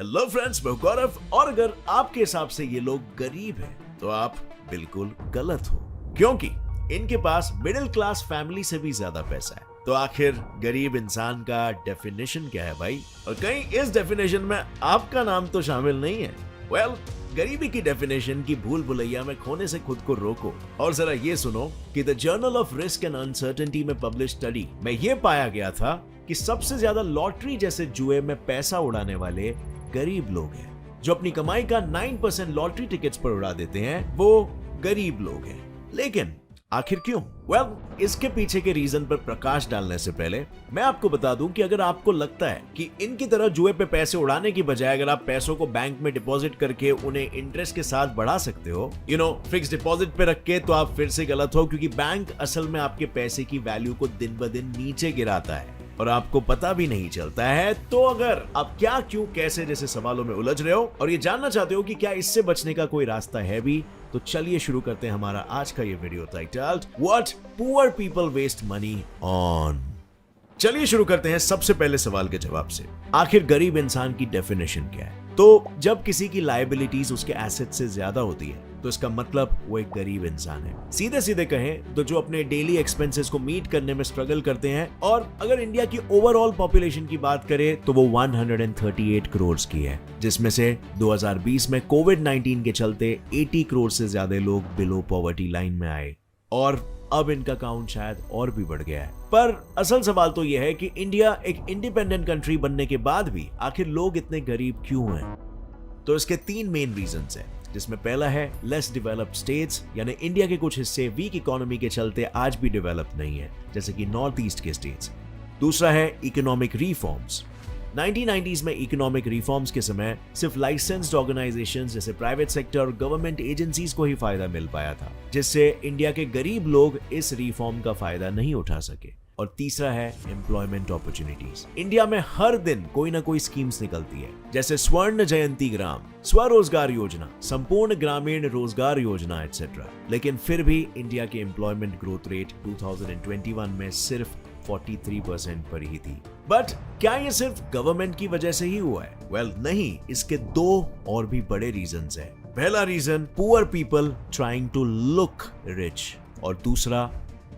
Hello friends, मैं गौरव। और अगर आपके हिसाब से ये लोग गरीब हैं तो आप बिल्कुल गलत हो, क्योंकि इनके पास मिडिल क्लास फैमिली से भी ज्यादा पैसा है। तो आखिर गरीब इंसान का डेफिनेशन क्या है भाई? और कहीं इस डेफिनेशन में आपका नाम तो शामिल नहीं है। वेल, गरीबी की डेफिनेशन की भूल भुलैया में खोने से खुद को रोको और जरा ये सुनो कि the journal of risk and uncertainty में पब्लिश स्टडी में ये पाया गया था कि सबसे ज्यादा लॉटरी जैसे जुए में पैसा उड़ाने वाले गरीब लोग हैं। जो अपनी कमाई का 9% लॉटरी टिकट्स पर उड़ा देते हैं वो गरीब लोग हैं। लेकिन आखिर क्यों? वेल, इसके पीछे के रीजन पर प्रकाश डालने से पहले मैं आपको बता दूं कि अगर आपको लगता है कि इनकी तरह जुए पे पैसे उड़ाने की बजाय अगर आप पैसों को बैंक में डिपॉजिट करके उन्हें इंटरेस्ट के साथ बढ़ा सकते हो, फिक्स डिपॉजिट पे रख के, तो आप फिर से गलत हो, क्योंकि बैंक असल में आपके पैसे की वैल्यू को दिन ब दिन नीचे गिराता है और आपको पता भी नहीं चलता है। तो अगर आप क्या, क्यों, कैसे जैसे सवालों में उलझ रहे हो और ये जानना चाहते हो कि क्या इससे बचने का कोई रास्ता है भी, तो चलिए शुरू करते हैं हमारा आज का ये video titled what poor people waste money on. चलिए शुरू करते हैं सबसे पहले सवाल के जवाब से। आखिर गरीब इंसान की डेफिनेशन क्या है? तो जब किसी की लायबिलिटीज उसके एसेट से ज्यादा होती है तो इसका मतलब वो एक गरीब इंसान है। सीधे सीधे कहें तो जो अपने डेली एक्सपेंसेस को मीट करने में स्ट्रगल करते हैं। और अगर इंडिया की ओवरऑल पॉपुलेशन की बात करें तो वो 138 करोड़ की है, जिसमें से 2020 में कोविड-19 के चलते 80 करोड़ से ज्यादा लोग बिलो पॉवर्टी लाइन में आए और अब इनका काउंट शायद और भी बढ़ गया है। पर असल सवाल तो यह है कि इंडिया एक इंडिपेंडेंट कंट्री बनने के बाद भी आखिर लोग इतने गरीब क्यों हैं? तो इसके 3 मेन रीजंस हैं, जिसमें पहला है लेस डेवलप्ड स्टेट्स, यानी इंडिया के कुछ हिस्से वीक इकोनॉमी के चलते आज भी डेवलप नहीं है, जैसे कि नॉर्थ ईस्ट के स्टेट्स। दूसरा है इकोनॉमिक रिफॉर्म्स। 1990s में इकोनॉमिक रिफॉर्म्स के समय सिर्फ लाइसेंस्ड ऑर्गेनाइजेशंस जैसे प्राइवेट सेक्टर और गवर्नमेंट एजेंसीज को ही फायदा मिल पाया था, जिससे इंडिया के गरीब लोग इस रिफॉर्म का फायदा नहीं उठा सके। और तीसरा है एम्प्लॉयमेंट अपॉर्चुनिटीज। इंडिया में हर दिन कोई ना कोई स्कीम्स निकलती है, जैसे स्वर्ण जयंती ग्राम, स्वरोजगार योजना, संपूर्ण ग्रामीण रोजगार योजना एटसेट्रा। लेकिन फिर भी इंडिया की एम्प्लॉयमेंट ग्रोथ रेट 2021 में सिर्फ 43% पर ही थी। बट क्या ये सिर्फ गवर्नमेंट की वजह से ही हुआ है? वेल, नहीं, इसके 2 और भी बड़े रीजंस हैं। पहला reason poor people trying to look rich और दूसरा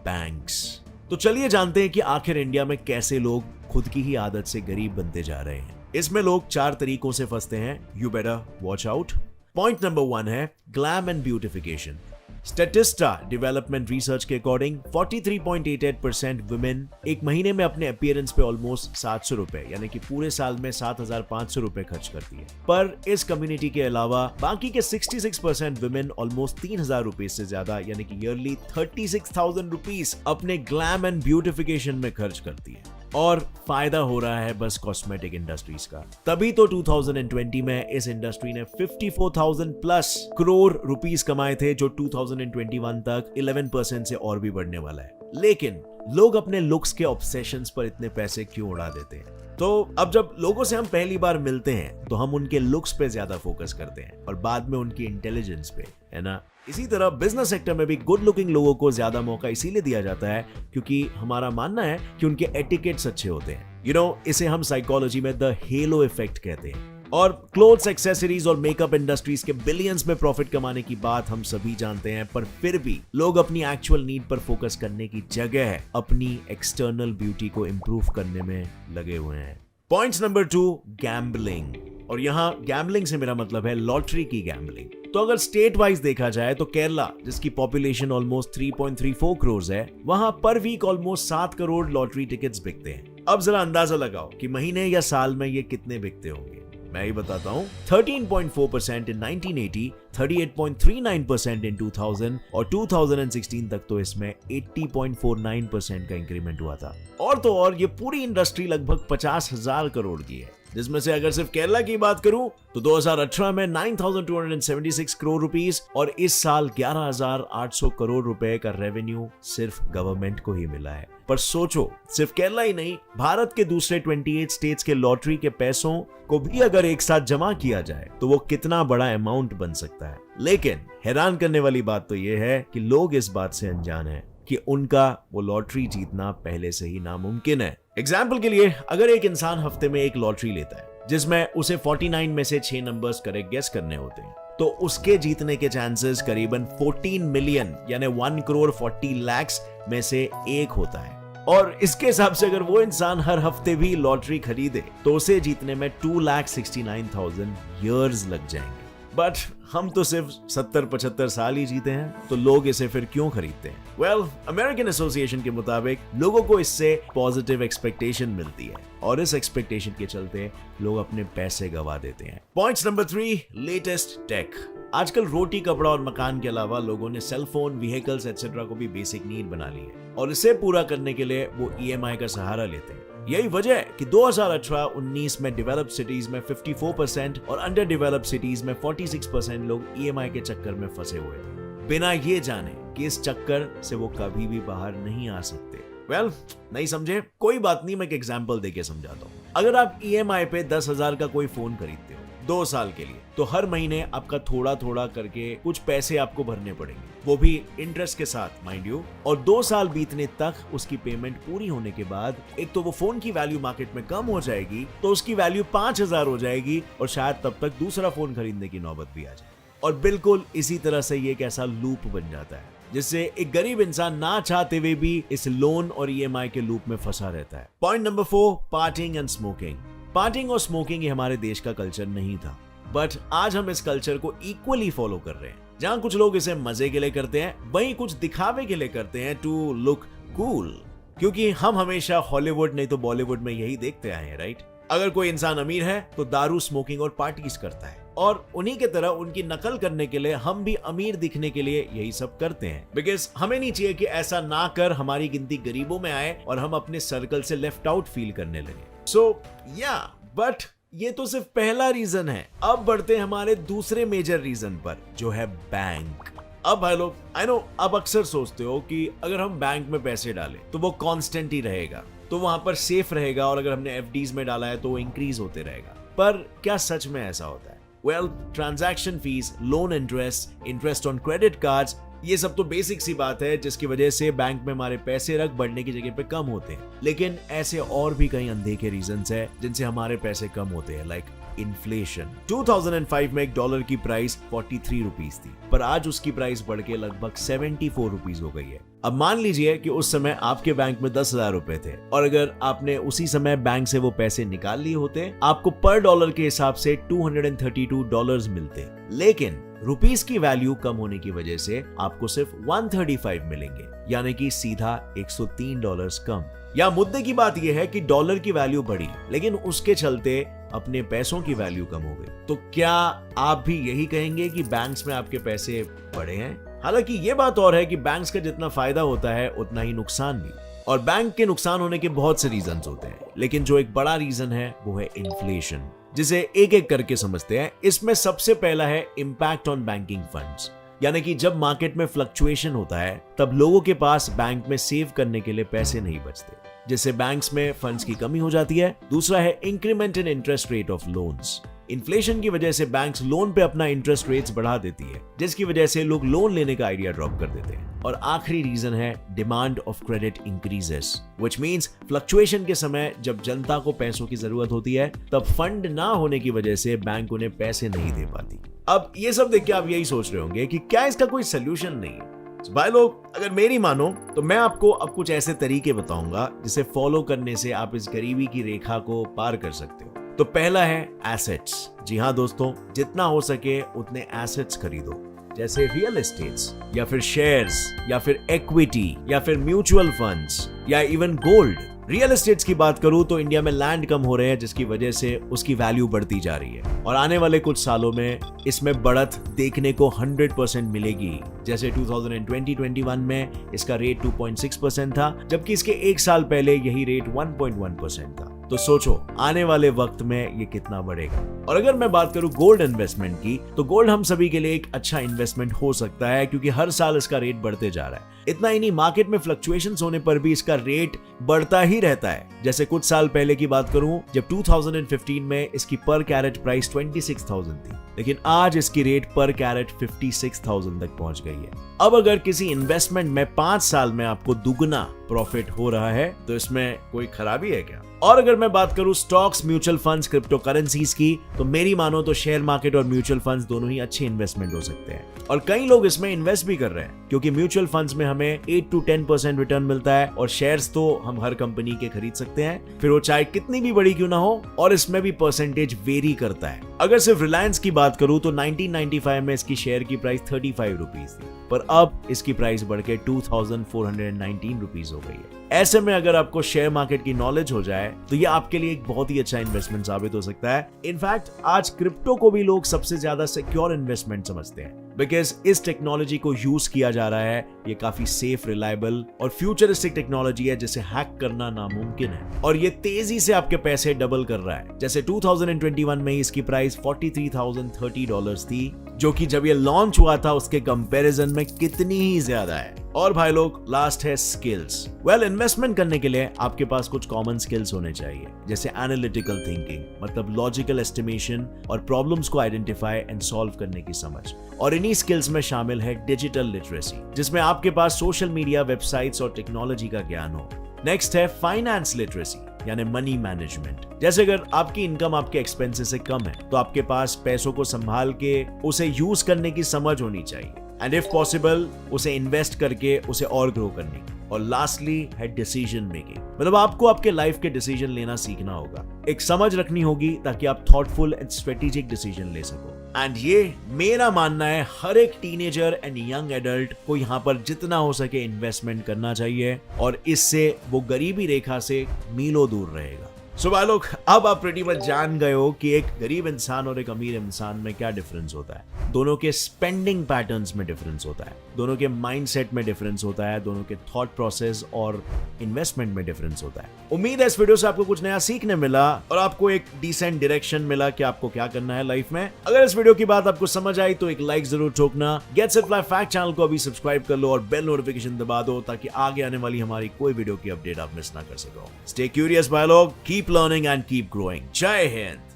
बैंक्स। तो चलिए जानते हैं कि आखिर इंडिया में कैसे लोग खुद की ही आदत से गरीब बनते जा रहे हैं। इसमें लोग 4 तरीकों से फंसते हैं। You better watch out. Point number 1 है glam and beautification. Statista development research के अकॉर्डिंग 43.88% वुमेन एक महीने में अपने अपीयरेंस पे ऑलमोस्ट 700 रुपए, यानी कि पूरे साल में 7,500 रुपए खर्च करती है। पर इस कम्युनिटी के अलावा बाकी के 66% वुमेन ऑलमोस्ट 3,000 रुपए से ज्यादा, यानी कि ईयरली 36,000 रुपीस अपने ग्लैम एंड ब्यूटिफिकेशन में खर्च करती है। और फायदा हो रहा है बस कॉस्मेटिक इंडस्ट्रीज का। तभी तो 2020 में इस इंडस्ट्री ने 54,000 प्लस करोड़ रुपीस कमाए थे, जो 2021 तक 11% से और भी बढ़ने वाला है। लेकिन लोग अपने लुक्स के ऑब्सेशंस पर इतने पैसे क्यों उड़ा देते हैं? तो अब जब लोगों से हम पहली बार मिलते हैं तो हम उनके लुक्स पे ज्यादा फोकस करते हैं और बाद में उनकी इंटेलिजेंस पे, है ना? इसी तरह बिजनेस सेक्टर में भी गुड लुकिंग लोगों को ज्यादा मौका इसीलिए दिया जाता है क्योंकि हमारा मानना है कि उनके एटिकेट्स अच्छे होते हैं। इसे हम साइकोलॉजी में द हेलो इफेक्ट कहते हैं। और क्लोथ्स, एक्सेसरीज और मेकअप इंडस्ट्रीज के बिलियंस में प्रॉफिट कमाने की बात हम सभी जानते हैं, पर फिर भी लोग अपनी एक्चुअल नीड पर फोकस करने की जगह अपनी एक्सटर्नल ब्यूटी को इंप्रूव करने में लगे हुए हैं। Point number 2, gambling. और यहाँ गैम्बलिंग से मेरा मतलब है लॉटरी की गैम्बलिंग। तो अगर स्टेट वाइज देखा जाए तो केरला, जिसकी पॉपुलेशन ऑलमोस्ट 3.34 करोड़ है, वहां पर week almost 7 crore lottery tickets बिकते हैं। अब जरा अंदाजा लगाओ कि महीने या साल में ये कितने बिकते होंगे। मैं ही बताता हूँ। 13.4% इन 1980, 38.39% इन 2000 और 2016 तक तो इसमें 80.49% का इंक्रीमेंट हुआ था। और तो और ये पूरी इंडस्ट्री लगभग 50,000 करोड़ की है, जिसमें से अगर सिर्फ केरला की बात करूं तो 2018 में 9,276 करोड़ रुपीस और इस साल 11,800 करोड़ रुपए का रेवेन्यू सिर्फ गवर्नमेंट को ही मिला है। पर सोचो, सिर्फ केरला ही नहीं, भारत के दूसरे 28 स्टेट्स के लॉटरी के पैसों को भी अगर एक साथ जमा किया जाए तो वो कितना बड़ा अमाउंट बन सकता है। लेकिन हैरान करने वाली बात तो ये है कि लोग इस बात से अनजान हैं कि उनका वो लॉटरी जीतना पहले से ही नामुमकिन है। एग्जाम्पल के लिए, अगर एक इंसान हफ्ते में एक लॉटरी लेता है जिसमें उसे 49 में से 6 नंबर्स करेक्ट गेस करने होते हैं, तो उसके जीतने के चांसेस करीबन 14 मिलियन यानी 1 करोड़ 40 लाख में से एक होता है। और इसके हिसाब से अगर वो इंसान हर हफ्ते भी लॉटरी खरीदे तो उसे जीतने में 2,69,000 ईयर्स लग जाएंगे। बट हम तो सिर्फ 70-75 साल ही जीते हैं, तो लोग इसे फिर क्यों खरीदते हैं? वेल, अमेरिकन एसोसिएशन के मुताबिक लोगों को इससे पॉजिटिव एक्सपेक्टेशन मिलती है और इस एक्सपेक्टेशन के चलते लोग अपने पैसे गवा देते हैं। Point number 3, latest tech. आजकल रोटी, कपड़ा और मकान के अलावा लोगों ने सेल फोन, व्हीकल्स एक्सेट्रा को भी बेसिक नीड बना ली है और इसे पूरा करने के लिए वो EMI का सहारा लेते हैं। यही वजह है कि 2018-19 में डेवलप्ड सिटीज में 54% और अंडर डेवलप्ड सिटीज में 46% लोग EMI के चक्कर में फंसे हुए थे, बिना ये जाने कि इस चक्कर से वो कभी भी बाहर नहीं आ सकते। वेल, नहीं समझे? कोई बात नहीं, मैं एक एग्जांपल देके समझाता हूँ। अगर आप EMI पे 10,000 का कोई फोन खरीदते हो 2 साल के लिए, तो हर महीने आपका थोड़ा थोड़ा करके कुछ पैसे आपको भरने पड़ेंगे, वो भी इंटरेस्ट के साथ माइंड यू। और 2 साल बीतने तक उसकी पेमेंट पूरी होने के बाद एक तो वो फोन की वैल्यू मार्केट में कम हो जाएगी, तो उसकी वैल्यू 5,000 हो जाएगी और शायद तब तक दूसरा फोन खरीदने की नौबत भी आ जाए। और बिल्कुल इसी तरह से ये एक ऐसा लूप बन जाता है जिससे एक गरीब इंसान ना चाहते हुए भी इस लोन और EMI के लूप में फंसा रहता है। Point number 4, partying and smoking. Partying और स्मोकिंग ही हमारे देश का कल्चर नहीं था, बट आज हम इस कल्चर को इक्वली फॉलो कर रहे हैं। जहां कुछ लोग इसे मजे के लिए करते हैं, वहीं कुछ दिखावे के लिए करते हैं, टू लुक कूल। क्योंकि हम हमेशा हॉलीवुड नहीं तो बॉलीवुड में यही देखते आए हैं, राइट? अगर कोई इंसान अमीर है तो दारू, स्मोकिंग और पार्टीज करता है, और उन्हीं के तरह उनकी नकल करने के लिए हम भी अमीर दिखने के लिए यही सब करते हैं। बिकॉज हमें नहीं चाहिए कि ऐसा ना कर हमारी गिनती गरीबों में आए और हम अपने सर्कल से लेफ्ट आउट फील करने लगे। सो या, बट ये तो सिर्फ पहला रीजन है। अब बढ़ते हैं हमारे दूसरे मेजर रीजन पर, जो है बैंक। अब भाई लोग, आई नो आप अक्सर सोचते हो कि अगर हम बैंक में पैसे डालें तो वो कांस्टेंट ही रहेगा, तो वहां पर सेफ रहेगा, और अगर हमने FDs में डाला है तो वो इंक्रीज होते रहेगा। पर क्या सच में ऐसा होता है? Well, transaction fees, loan interest, interest on credit cards, ये सब तो बेसिक सी बात है जिसकी वजह से बैंक में हमारे पैसे रख बढ़ने की जगह पे कम होते हैं। लेकिन ऐसे और भी कई अनदेखे रीजंस हैं जिनसे हमारे पैसे कम होते हैं, लाइक इन्फ्लेशन। 2005 में $1 की प्राइस 43 रुपीस थी, पर आज उसकी प्राइस बढ़ के लगभग 74 रुपीस हो गई है। अब मान लीजिए कि उस समय आपके बैंक में 10,000 रुपए थे, और अगर आपने उसी समय बैंक से वो पैसे निकाल लिए होते, आपको पर डॉलर के हिसाब से $232 मिलते। लेकिन रुपीस की वैल्यू कम होने की वजह से आपको सिर्फ 135 मिलेंगे, यानी कि सीधा $103 कम। या मुद्दे की बात यह है कि डॉलर की वैल्यू बढ़ी, लेकिन उसके चलते अपने पैसों की वैल्यू कम हो गई। तो क्या आप भी यही कहेंगे कि बैंक्स में आपके पैसे बढ़े हैं? हालांकि ये बात और है कि बैंक्स का जितना फायदा होता है उतना ही नुकसान भी, और बैंक के नुकसान होने के बहुत से रीजंस होते हैं, लेकिन जो एक बड़ा रीजन है वो है इन्फ्लेशन, जिसे एक एक करके समझते हैं। इसमें सबसे पहला है इम्पैक्ट ऑन बैंकिंग फंड्स, यानी कि जब मार्केट में फ्लक्चुएशन होता है तब लोगों के पास बैंक में सेव करने के लिए पैसे नहीं बचते, जिससे बैंक्स में फंड्स की कमी हो जाती है। दूसरा है increment in interest rate of loans. Inflation की वजह से बैंक्स लोन पे अपना इंटरेस्ट रेट्स बढ़ा देती है, जिसकी वजह से लोग लोन लेने का आइडिया ड्रॉप कर देते हैं। और आखिरी रीजन है demand of credit increases, which means fluctuation के समय जब जनता को पैसों की जरूरत होती है तब फंड ना होने की वजह से बैंक उन्हें पैसे नहीं दे पाती। अब ये सब देख के आप यही सोच रहे होंगे कि क्या इसका कोई सोल्यूशन नहीं है? भाई लोग, अगर मेरी मानो तो मैं आपको अब कुछ ऐसे तरीके बताऊंगा जिसे फॉलो करने से आप इस गरीबी की रेखा को पार कर सकते हो। तो पहला है एसेट्स। जी हाँ दोस्तों, जितना हो सके उतने एसेट्स खरीदो, जैसे रियल एस्टेट्स या फिर शेयर्स या फिर इक्विटी या फिर म्यूचुअल फंड्स या इवन गोल्ड। रियल एस्टेट्स की बात करूं तो इंडिया में लैंड कम हो रहे हैं, जिसकी वजह से उसकी वैल्यू बढ़ती जा रही है, और आने वाले कुछ सालों में इसमें बढ़त देखने को 100% मिलेगी। जैसे 2020-21 में इसका रेट 2.6% था, जबकि इसके एक साल पहले यही रेट 1.1% था। तो सोचो आने वाले वक्त में ये कितना बढ़ेगा। और अगर मैं बात करूं गोल्ड इन्वेस्टमेंट की, तो गोल्ड हम सभी के लिए एक अच्छा इन्वेस्टमेंट हो सकता है, क्योंकि हर साल इसका रेट बढ़ते जा रहा है। इतना ही नहीं, मार्केट में फ्लक्चुएशंस होने पर भी इसका रेट बढ़ता ही रहता है। जैसे कुछ साल पहले की बात करूं, जब 2015 में इसकी पर कैरेट प्राइस 26,000 थी, लेकिन आज इसकी रेट पर कैरेट 56,000 तक पहुंच गई है। अब अगर किसी इन्वेस्टमेंट में 5 साल में आपको दुगना प्रॉफिट हो रहा है, तो इसमें कोई खराबी है क्या? और अगर मैं बात करूं stocks, mutual funds, crypto currencies की, तो मेरी मानो तो शेयर मार्केट और म्यूचुअल फंड्स दोनों ही अच्छे इन्वेस्टमेंट हो सकते हैं। और कई लोग इसमें इन्वेस्ट भी कर रहे हैं, क्योंकि म्यूचुअल फंड्स में हमें 8 to 10% रिटर्न मिलता है और शेयर्स तो हम हर कंपनी के खरीद सकते हैं, फिर वो चाहे कितनी भी बड़ी क्यों ना हो, और इसमें भी परसेंटेज वेरी करता है। अगर सिर्फ रिलायंस की बात करूं तो 1995 में इसकी शेयर की प्राइस 35 रुपीज थी, पर अब इसकी प्राइस बढ़ के 2419 रुपीज हो गई है। ऐसे में अगर आपको शेयर मार्केट की नॉलेज हो जाए तो ये आपके लिए एक बहुत ही अच्छा इन्वेस्टमेंट साबित हो सकता है। इनफैक्ट आज क्रिप्टो को भी लोग सबसे ज्यादा सिक्योर इन्वेस्टमेंट समझते हैं, बिकॉज इस टेक्नोलॉजी को यूज किया जा रहा है। ये काफी सेफ, रिलायबल और फ्यूचरिस्टिक टेक्नोलॉजी है जिसे हैक करना नामुमकिन है, और ये तेजी से आपके पैसे डबल कर रहा है। जैसे 2021 में इसकी प्राइस $43,030 थी, जो कि जब ये लॉन्च हुआ था उसके कंपैरिजन में कितनी ही ज्यादा है। और भाई लोग, लास्ट है स्किल्स। वेल, इन्वेस्टमेंट करने के लिए आपके पास कुछ कॉमन स्किल्स होने चाहिए, जैसे एनालिटिकल थिंकिंग, मतलब लॉजिकल एस्टिमेशन और प्रॉब्लम्स को आइडेंटिफाई एंड सॉल्व करने की समझ। और इन्हीं स्किल्स में शामिल है डिजिटल लिटरेसी, जिसमें आपके पास सोशल मीडिया, वेबसाइट्स और टेक्नोलॉजी का ज्ञान हो। नेक्स्ट है फाइनेंस लिटरेसी, यानी मनी मैनेजमेंट। जैसे अगर आपकी इनकम आपके एक्सपेंसेस से कम है तो आपके पास पैसों को संभाल के उसे यूज करने की समझ होनी चाहिए, एंड इफ पॉसिबल उसे इन्वेस्ट करके उसे और ग्रो करने की। और लास्टली है डिसीजन मेकिंग, मतलब आपको आपके लाइफ के डिसीजन लेना सीखना होगा, एक समझ रखनी होगी ताकि आप थॉटफुल एंड स्ट्रेटेजिक डिसीजन ले सको। एंड ये मेरा मानना है, हर एक टीनेजर एंड यंग एडल्ट को यहाँ पर जितना हो सके इन्वेस्टमेंट करना चाहिए, और इससे वो गरीबी रेखा से मीलों दूर रहेगा। सो भाई लोग, अब आप प्रीटी मच जान गए हो कि एक गरीब इंसान और एक अमीर इंसान में क्या डिफरेंस होता है। दोनों के स्पेंडिंग पैटर्न्स में डिफरेंस होता है, दोनों के माइंडसेट में डिफरेंस होता है, दोनों के थॉट प्रोसेस और इन्वेस्टमेंट में डिफरेंस होता है। उम्मीद है इस वीडियो से आपको कुछ नया सीखने मिला और आपको एक डिसेंट डायरेक्शन मिला कि आपको क्या करना है लाइफ में। अगर इस वीडियो की बात आपको समझ आई तो एक लाइक जरूर ठोकना। Gets it life fact channel को अभी सब्सक्राइब कर लो और बेल नोटिफिकेशन दबा दो, ताकि आगे आने वाली हमारी कोई वीडियो की अपडेट आप मिस ना कर सको। स्टे क्यूरियस भाई लोग, keep learning and keep growing. जय हिंद।